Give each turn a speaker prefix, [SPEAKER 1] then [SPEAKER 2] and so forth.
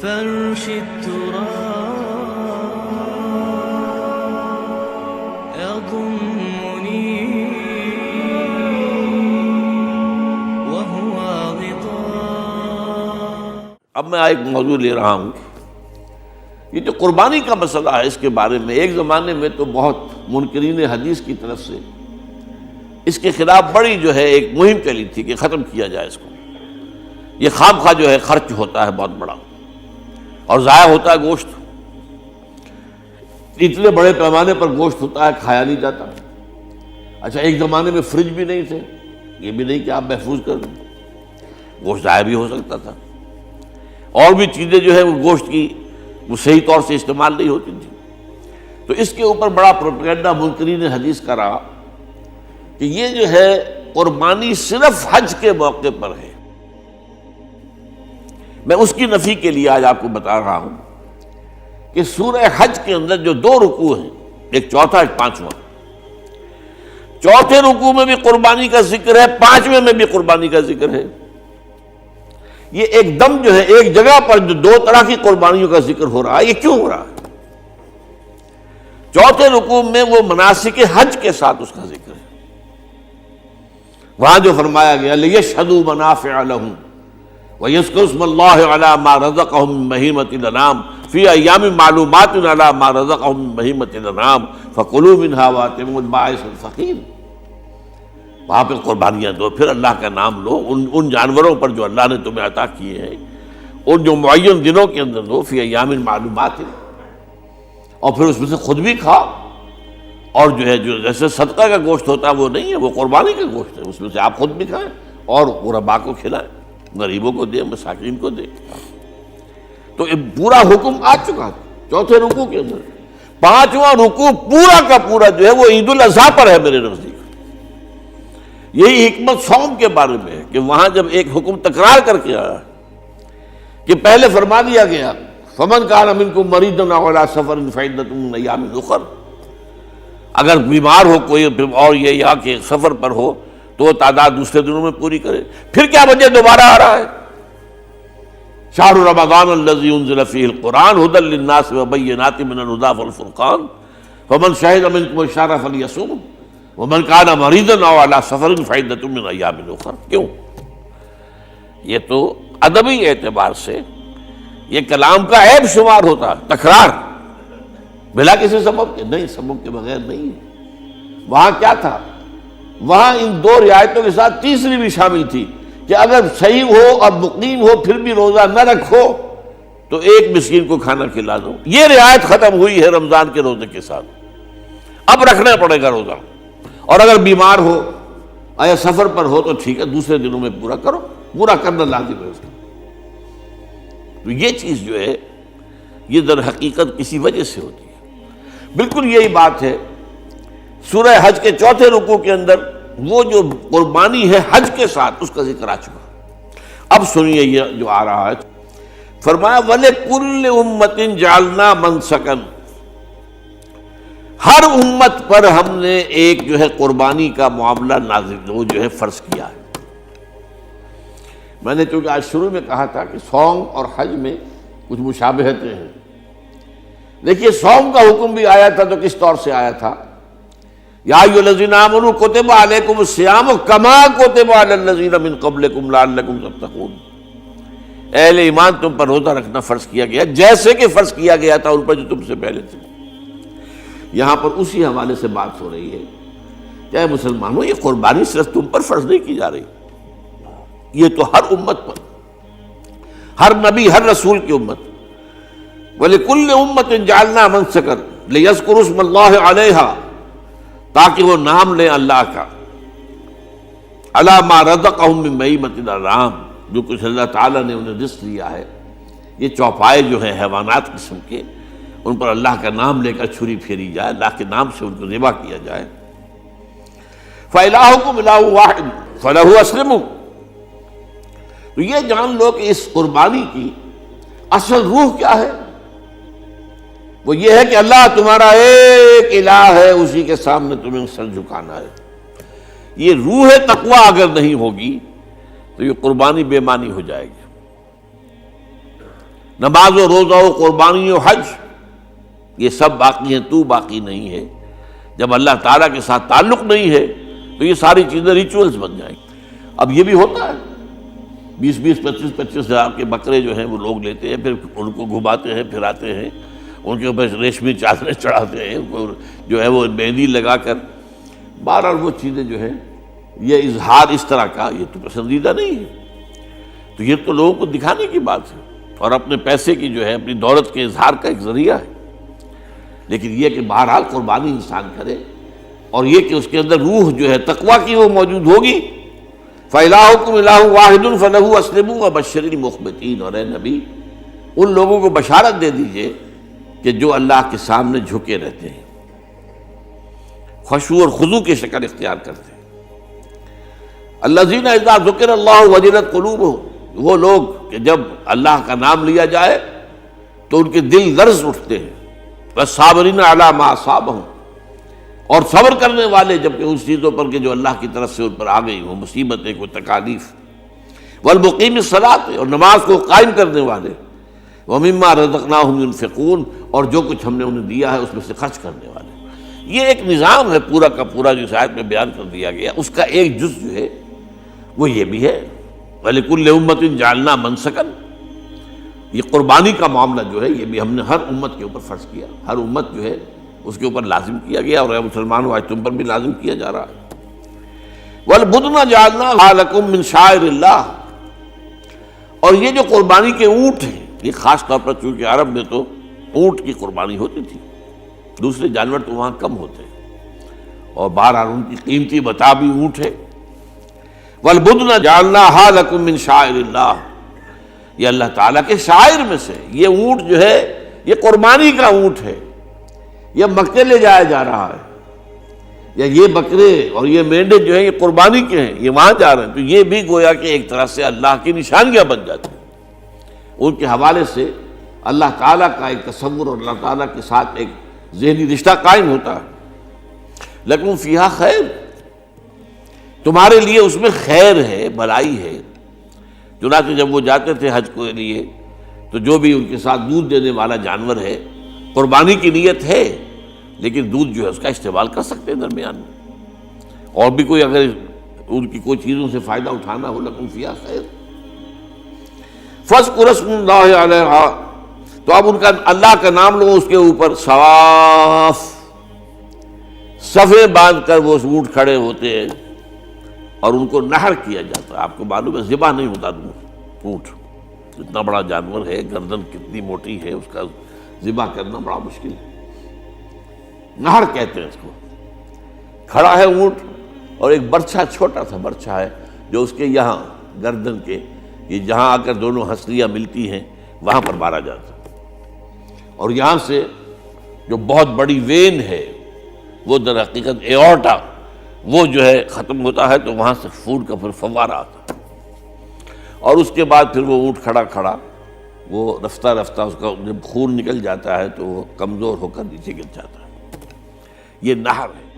[SPEAKER 1] فرش التراب يضمني وهو غطاء۔
[SPEAKER 2] اب میں ایک موضوع لے رہا ہوں، یہ جو قربانی کا مسئلہ ہے، اس کے بارے میں ایک زمانے میں تو بہت منکرین حدیث کی طرف سے اس کے خلاف بڑی جو ہے ایک مہم چلی تھی کہ ختم کیا جائے اس کو، یہ خام خواہ جو ہے خرچ ہوتا ہے بہت بڑا اور ضائع ہوتا ہے گوشت، اتنے بڑے پیمانے پر گوشت ہوتا ہے کھایا نہیں جاتا۔ اچھا، ایک زمانے میں فریج بھی نہیں تھے، یہ بھی نہیں کہ آپ محفوظ کر دیں، گوشت ضائع بھی ہو سکتا تھا، اور بھی چیزیں جو ہے وہ گوشت کی وہ صحیح طور سے استعمال نہیں ہوتی تھی۔ تو اس کے اوپر بڑا پروپیگنڈا منکرین حدیث کا رہا کہ یہ جو ہے قربانی صرف حج کے موقع پر ہے۔ میں اس کی نفی کے لیے آج آپ کو بتا رہا ہوں کہ سورہ حج کے اندر جو دو رکوع ہیں، ایک چوتھا ایک پانچواں، چوتھے رکوع میں بھی قربانی کا ذکر ہے، پانچویں میں بھی قربانی کا ذکر ہے۔ یہ ایک دم جو ہے ایک جگہ پر جو دو طرح کی قربانیوں کا ذکر ہو رہا ہے، یہ کیوں ہو رہا ہے؟ چوتھے رکوع میں وہ مناسک حج کے ساتھ اس کا ذکر ہے، وہاں جو فرمایا گیا لِيَشْهَدُوا مَنَافِعَ لَهُمْ وَيَذْكُرُوا اسْمَ اللَّهِ عَلَىٰ مَا رَزَقَهُم مِّن بَهِيمَةِ الْأَنْعَامِ فِي أَيَّامٍ مَّعْلُومَاتٍ عَلَىٰ مَا رَزَقَهُم مِّن بَهِيمَةِ الْأَنْعَامِ فَكُلُوا مِنْهَا وَأَطْعِمُوا الْبَائِسَ الْفَقِيرَ۔ وہاں پہ قربانیاں دو، پھر اللہ کا نام لو، ان جانوروں پر جو اللہ نے تمہیں عطا کیے ہیں ان جو معین دنوں کے اندر دو، فی ایام معلومات، اور پھر اس میں سے خود بھی کھاؤ، اور جو ہے جو جیسے صدقہ کا گوشت ہوتا ہے وہ نہیں ہے، وہ قربانی کا گوشت ہے، اس میں سے آپ خود بھی کھائیں اور غرباء کو کھلائیں، غریبوں کو دیں، مساکین کو دیں۔ تو یہ پورا حکم آ چکا ہے چوتھے رکوع کے اندر۔ پانچواں رکوع پورا کا پورا جو ہے وہ عید الاضحیٰ پر ہے میرے نزدیک۔ یہی حکمت صوم کے بارے میں ہے کہ وہاں جب ایک حکم تکرار کر کے آیا کہ پہلے فرما دیا گیا فَمَنْ كَانَ مِنْكُمْ مَرِيضًا أَوْ عَلَىٰ سَفَرٍ فَعِدَّةٌ مِّنْ أَيَّامٍ أُخَرَ، اگر بیمار ہو کوئی اور یہ یا کہ سفر پر ہو تو وہ تعداد دوسرے دنوں میں پوری کرے۔ پھر کیا وجہ دوبارہ آ رہا ہے؟ شہر رمضان الذی انزل فیہ القرآن ھدی للناس وبینات من الھدی والفرقان فمن شہد منکم الشہر فلیصمہ ومن کان مریضا او علی سفر فعدۃ من ایام اخر۔ کیوں؟ یہ تو ادبی اعتبار سے یہ کلام کا عیب شمار ہوتا، تکرار بلا کسی سبب کے، نہیں، سبب کے بغیر نہیں ہے۔ وہاں کیا تھا؟ وہاں ان دو رعایتوں کے ساتھ تیسری بھی شامل تھی کہ اگر صحیح ہو اور مقیم ہو پھر بھی روزہ نہ رکھو تو ایک مسکین کو کھانا کھلا دو۔ یہ رعایت ختم ہوئی ہے رمضان کے روزے کے ساتھ، اب رکھنا پڑے گا روزہ، اور اگر بیمار ہو یا سفر پر ہو تو ٹھیک ہے، دوسرے دنوں میں پورا کرو، پورا کرنا لازم ہے اس کا۔ تو یہ چیز جو ہے یہ در حقیقت کسی وجہ سے ہوتی ہے۔ بالکل یہی بات ہے سورہ حج کے چوتھے رکوع کے اندر، وہ جو قربانی ہے حج کے ساتھ اس کا ذکر آ چکا۔ اب سنیے یہ جو آ رہا ہے، فرمایا وَلِكُلِّ أُمَّةٍ جَعَلْنَا مَنْسَكًا، ہر امت پر ہم نے ایک جو ہے قربانی کا معاملہ نازل وہ جو ہے فرض کیا ہے۔ میں نے چونکہ آج شروع میں کہا تھا کہ صوم اور حج میں کچھ مشابہتیں ہیں۔ دیکھیے صوم کا حکم بھی آیا تھا تو کس طور سے آیا تھا؟ یا ایھا الذین آمنوا کتب علیکم الصیام کما کتب علی الذین من قبلکم لعلکم تتقون، اہل ایمان تم پر روزہ رکھنا فرض کیا گیا جیسے کہ فرض کیا گیا تھا ان پر جو تم سے پہلے تھے۔ یہاں پر اسی حوالے سے بات ہو رہی ہے کہ اے مسلمانوں، یہ قربانی صرف تم پر فرض نہیں کی جا رہی، یہ تو ہر امت پر، ہر نبی ہر رسول کی امت۔ وَلِكُلِّ أُمَّةٍ جَعَلْنَا مَنْسَكًا لِيَذْكُرُوا اسْمَ اللَّهِ عَلَيْهَا، تاکہ وہ نام لیں اللہ کا، عَلَىٰ مَا رَزَقَهُم مِّن بَهِیمَةِ الْأَنْعَامِ، جو کچھ اللہ تعالیٰ نے انہیں رزق دیا ہے۔ یہ چوپائے جو ہیں حیوانات قسم کے، ان پر اللہ کا نام لے کر چھری پھیری جائے، اللہ کے نام سے ان کو ذبح کیا جائے۔ فَإِلَٰهُكُمْ إِلَٰهٌ وَاحِدٌ فَلَهُ أَسْلِمُوا، تو یہ جان لو کہ اس قربانی کی اصل روح کیا ہے؟ وہ یہ ہے کہ اللہ تمہارا ایک الہ ہے، اسی کے سامنے تمہیں سر جھکانا ہے۔ یہ روح تقویٰ اگر نہیں ہوگی تو یہ قربانی بے معنی ہو جائے گی۔ نماز و روزہ و قربانی و حج یہ سب باقی ہیں، تو باقی نہیں ہے۔ جب اللہ تعالیٰ کے ساتھ تعلق نہیں ہے تو یہ ساری چیزیں ریچولز بن جائیں گی۔ اب یہ بھی ہوتا ہے 20-25 ہزار کے بکرے جو ہیں وہ لوگ لیتے ہیں، پھر ان کو گھماتے ہیں، پھراتے ہیں، ان کے اوپر ریشمی چادریں چڑھاتے ہیں، جو ہے وہ مہندی لگا کر، بہرحال وہ چیزیں جو ہیں یہ اظہار اس طرح کا یہ تو پسندیدہ نہیں ہے۔ تو یہ تو لوگوں کو دکھانے کی بات ہے اور اپنے پیسے کی جو ہے اپنی دولت کے اظہار کا ایک ذریعہ ہے، لیکن یہ کہ بہرحال قربانی انسان کرے اور یہ کہ اس کے اندر روح جو ہے تقویٰ کی وہ موجود ہوگی۔ فَإِلَٰهُكُمْ إِلَٰهٌ وَاحِدٌ فَلَهُ أَسْلِمُوا وَبَشِّرِ الْمُخْبِتِينَ، اور اے نبی ان لوگوں کو بشارت دے دیجئے کہ جو اللہ کے سامنے جھکے رہتے ہیں، خشوع اور خضوع کی شکل اختیار کرتے ہیں۔ الَّذِينَ إِذَا ذُكِرَ اللَّهُ وَجِلَتْ قُلُوبُهُمْ، وہ لوگ کہ جب اللہ کا نام لیا جائے تو ان کے دل لرز اٹھتے ہیں۔ وَالصَّابِرِينَ عَلَىٰ مَا أَصَابَهُمْ، اور صبر کرنے والے جبکہ اس چیزوں پر کہ جو اللہ کی طرف سے ان پر آ گئی، وہ مصیبتیں، کوئی تکالیف۔ والمقیم الصلاۃ، اور نماز کو قائم کرنے والے۔ ومما رزقناہم ينفقون، اور جو کچھ ہم نے انہیں دیا ہے اس میں سے خرچ کرنے والے۔ یہ ایک نظام ہے پورا کا پورا جو اس آیت میں بیان کر دیا گیا، اس کا ایک جز جو ہے وہ یہ بھی ہے وَلِكُلِّ أُمَّةٍ جَعَلْنَا مَنسَكًا، یہ قربانی کا معاملہ جو ہے یہ بھی ہم نے ہر امت کے اوپر فرض کیا، ہر امت جو ہے اس کے اوپر لازم کیا گیا، اور اے مسلمانوں آج تم پر بھی لازم کیا جا رہا ہے۔ وَالْبُدْنَ جَعَلْنَاهَا لَكُم مِّن شَعَائِرِ اللَّهِ، اور یہ جو قربانی کے اونٹ ہیں، یہ خاص طور پر چونکہ عرب میں تو اونٹ کی قربانی ہوتی تھی، دوسرے جانور تو وہاں کم ہوتے ہیں، اور بہرحال ان کی قیمتی متاع بھی اونٹ ہے۔ وَالْبُدْنَ جَعَلْنَاهَا لَكُم مِّن شَعَائِرِ اللَّهِ، یہ اللہ تعالیٰ کے شعائر میں سے یہ اونٹ جو ہے یہ قربانی کا اونٹ ہے، یہ مکے لے جایا جا رہا ہے، یا یہ بکرے اور یہ مینڈے جو ہیں یہ قربانی کے ہیں، یہ وہاں جا رہے ہیں، تو یہ بھی گویا کہ ایک طرح سے اللہ کی نشانیاں بن جاتی ہیں۔ ان کے حوالے سے اللہ تعالیٰ کا ایک تصور اور اللہ تعالیٰ کے ساتھ ایک ذہنی رشتہ قائم ہوتا ہے۔ لیکن فیہا خیر، تمہارے لیے اس میں خیر ہے، بھلائی ہے۔ چنانچہ جب وہ جاتے تھے حج کے لیے تو جو بھی ان کے ساتھ دودھ دینے والا جانور ہے، قربانی کی نیت ہے لیکن دودھ جو ہے اس کا استعمال کر سکتے ہیں درمیان میں، اور بھی کوئی اگر ان کی کوئی چیزوں سے فائدہ اٹھانا ہو، لکم فیہا خیر۔ فاذکروا اسم اللہ علیہا، تو اب ان کا اللہ کا نام لو اس کے اوپر، صواف، صفیں باندھ کر وہ اونٹ کھڑے ہوتے ہیں اور ان کو نحر کیا جاتا ہے۔ آپ کو معلوم ہے ذبح نہیں ہوتا اونٹ، اتنا بڑا جانور ہے، گردن کتنی موٹی ہے، اس کا ذبح کرنا بڑا مشکل ہے، نہر کہتے ہیں اس کو۔ کھڑا ہے اونٹ اور ایک برچھا، چھوٹا سا برچھا ہے جو اس کے یہاں گردن کے یہ جہاں آ کر دونوں ہنسلیاں ملتی ہیں وہاں پر مارا جاتا ہے، اور یہاں سے جو بہت بڑی وین ہے وہ در حقیقت ایورٹا، وہ جو ہے ختم ہوتا ہے، تو وہاں سے خون کا پھر فوارہ آتا ہے، اور اس کے بعد پھر وہ اونٹ کھڑا کھڑا وہ رفتہ رفتہ اس کا جب خون نکل جاتا ہے تو وہ کمزور ہو کر نیچے گر جاتا ہے۔ یہ نہر ہے۔